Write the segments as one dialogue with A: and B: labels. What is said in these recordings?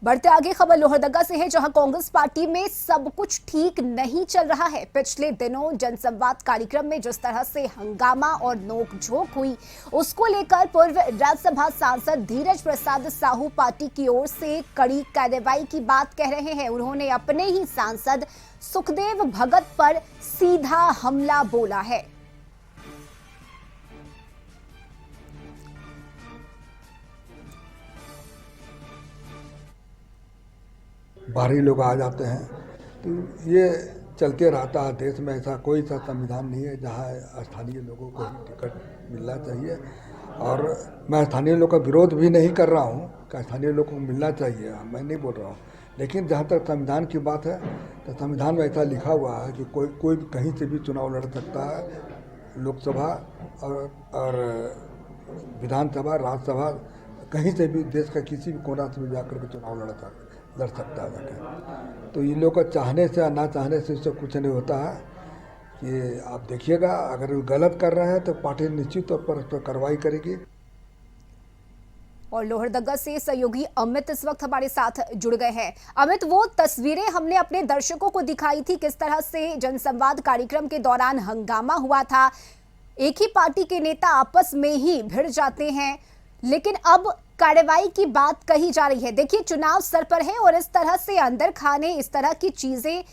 A: बढ़ते आगे खबर लोहरदगा से है, जहां कांग्रेस पार्टी में सब कुछ ठीक नहीं चल रहा है। पिछले दिनों जनसंवाद कार्यक्रम में जिस तरह से हंगामा और नोकझोंक हुई, उसको लेकर पूर्व राज्यसभा सांसद धीरज प्रसाद साहू पार्टी की ओर से कड़ी कार्रवाई की बात कह रहे हैं। उन्होंने अपने ही सांसद सुखदेव भगत पर सीधा हमला बोला है।
B: बाहरी लोग आ जाते हैं, तो ये चलते रहता है। देश में ऐसा कोई सा संविधान नहीं है जहाँ स्थानीय लोगों को ही टिकट मिलना चाहिए। और मैं स्थानीय लोगों का विरोध भी नहीं कर रहा हूँ कि स्थानीय लोगों को मिलना चाहिए, मैं नहीं बोल रहा हूँ। लेकिन जहाँ तक संविधान की बात है, तो संविधान में ऐसा लिखा हुआ है कि कोई भी कहीं से भी चुनाव लड़ सकता है। लोकसभा और विधानसभा, राज्यसभा, कहीं से भी देश का किसी भी कोना से भी जाकर के चुनाव लड़ सकता है जाकर। तो इन लोगों का चाहने से या ना चाहने से इससे कुछ नहीं होता है। कि आप देखिएगा, अगर वो गलत कर रहे हैं तो पार्टी निश्चित तौर पर उस पर कार्रवाई करेगी।
A: और लोहरदगा से सहयोगी अमित इस वक्त हमारे साथ जुड़ गए हैं। अमित, वो तस्वीरें हमने अपने दर्शकों को दिखाई थी, किस तरह से जनसंवाद कार्यक्रम के दौरान हंगामा हुआ था। एक ही पार्टी के नेता आपस में ही भिड़ जाते हैं, लेकिन अब कार्रवाई की बात कही जा रही है। देखिए, चुनाव सर पर है और इस तरह से अंदर खाने, इस तरह की चीजें,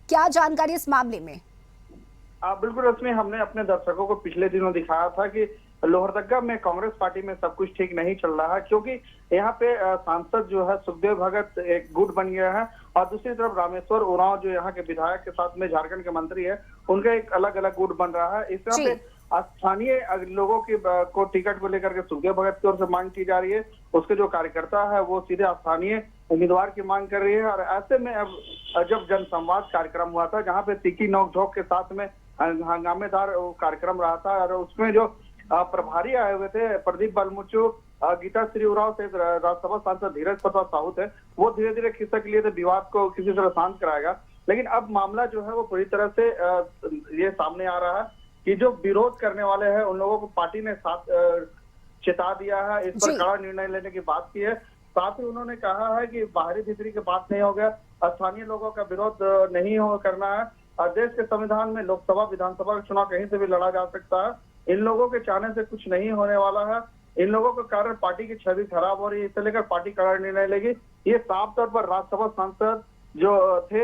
A: क्या जानकारी इस मामले में?
C: बिल्कुल रश्मि, हमने अपने दर्शकों को पिछले दिनों दिखाया था कि लोहरदगा में कांग्रेस पार्टी में सब कुछ ठीक नहीं चल रहा है, क्योंकि यहाँ पे सांसद जो है सुखदेव भगत एक गुट बन गया है, और दूसरी तरफ रामेश्वर उरांव जो यहाँ के विधायक के साथ में झारखंड के मंत्री है, उनका एक अलग अलग गुट बन रहा है। इस तरह पे स्थानीय लोगों की को टिकट को लेकर के सुखदेव भगत की ओर से मांग की जा रही है। उसके जो कार्यकर्ता है वो सीधे स्थानीय उम्मीदवार की मांग कर रही है। और ऐसे में अब जब जनसंवाद कार्यक्रम हुआ था, जहाँ पे तीखी नोकझोंक के साथ में हंगामेदार कार्यक्रम रहा था, और उसमें जो प्रभारी आए हुए थे प्रदीप बालमुचु, गीता श्री उरांव से राज्यसभा सांसद धीरज प्रसाद साहू थे, वो धीरे धीरे खिसक लिए थे, विवाद को किसी तरह शांत कराएगा। लेकिन अब मामला जो है वो पूरी तरह से ये सामने आ रहा है कि जो विरोध करने वाले हैं उन लोगों को पार्टी ने साथ चेता दिया है, इस पर कड़ा निर्णय लेने की बात की है। साथ ही उन्होंने कहा है कि बाहरी भीतरी की बात नहीं हो गया, स्थानीय लोगों का विरोध नहीं हो करना है। देश के संविधान में लोकसभा विधानसभा का चुनाव कहीं से भी लड़ा जा सकता है। इन लोगों के चाहने से कुछ नहीं होने वाला है। इन लोगों के कारण पार्टी की छवि खराब हो रही है, इसे लेकर पार्टी कड़ा निर्णय लेगी। ये साफ तौर पर राज्यसभा सांसद जो थे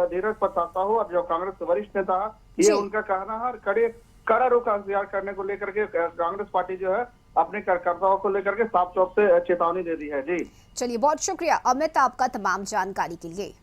C: धीरज प्रसाद साहू और जो कांग्रेस के वरिष्ठ नेता, ये उनका कहना है। और कड़ा रुख अख्तियार करने को लेकर के कांग्रेस पार्टी जो है अपने कार्यकर्ताओं को लेकर के साफ तौर से चेतावनी दे दी है। जी
A: चलिए, बहुत शुक्रिया अमित आपका तमाम जानकारी के लिए।